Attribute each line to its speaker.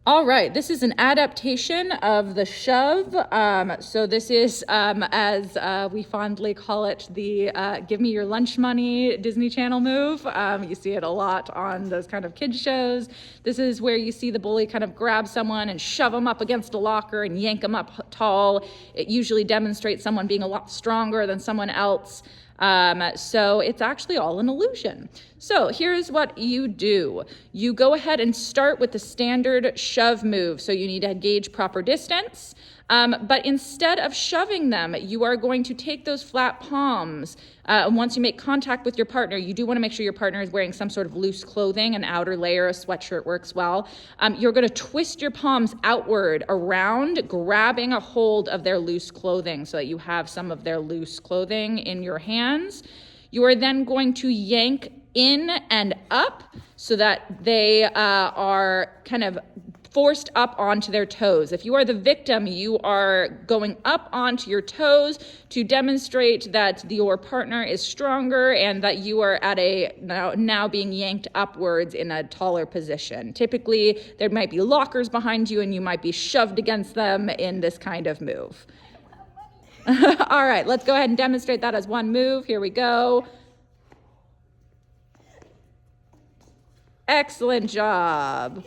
Speaker 1: All right, this is an adaptation of the shove. So this is, as we fondly call it, the give me your lunch money Disney Channel move. You see it a lot on those kind of kids shows. This is where you see the bully kind of grab someone and shove them up against a locker and yank them up tall. It usually demonstrates someone being a lot stronger than someone else. So it's actually all an illusion. So here's what you do. You go ahead and start with the standard shove move. So you need to gauge proper distance. But instead of shoving them, you are going to take those flat palms. Once you make contact with your partner, you do want to make sure your partner is wearing some sort of loose clothing. An outer layer, a sweatshirt works well. You're going to twist your palms outward around, grabbing a hold of their loose clothing so that you have some of their loose clothing in your hands. You are then going to yank in and up so that they are kind of forced up onto their toes. If you are the victim, you are going up onto your toes to demonstrate that your partner is stronger and that you are at a now being yanked upwards in a taller position. Typically, there might be lockers behind you and you might be shoved against them in this kind of move. All right, let's go ahead and demonstrate that as one move. Here we go. Excellent job.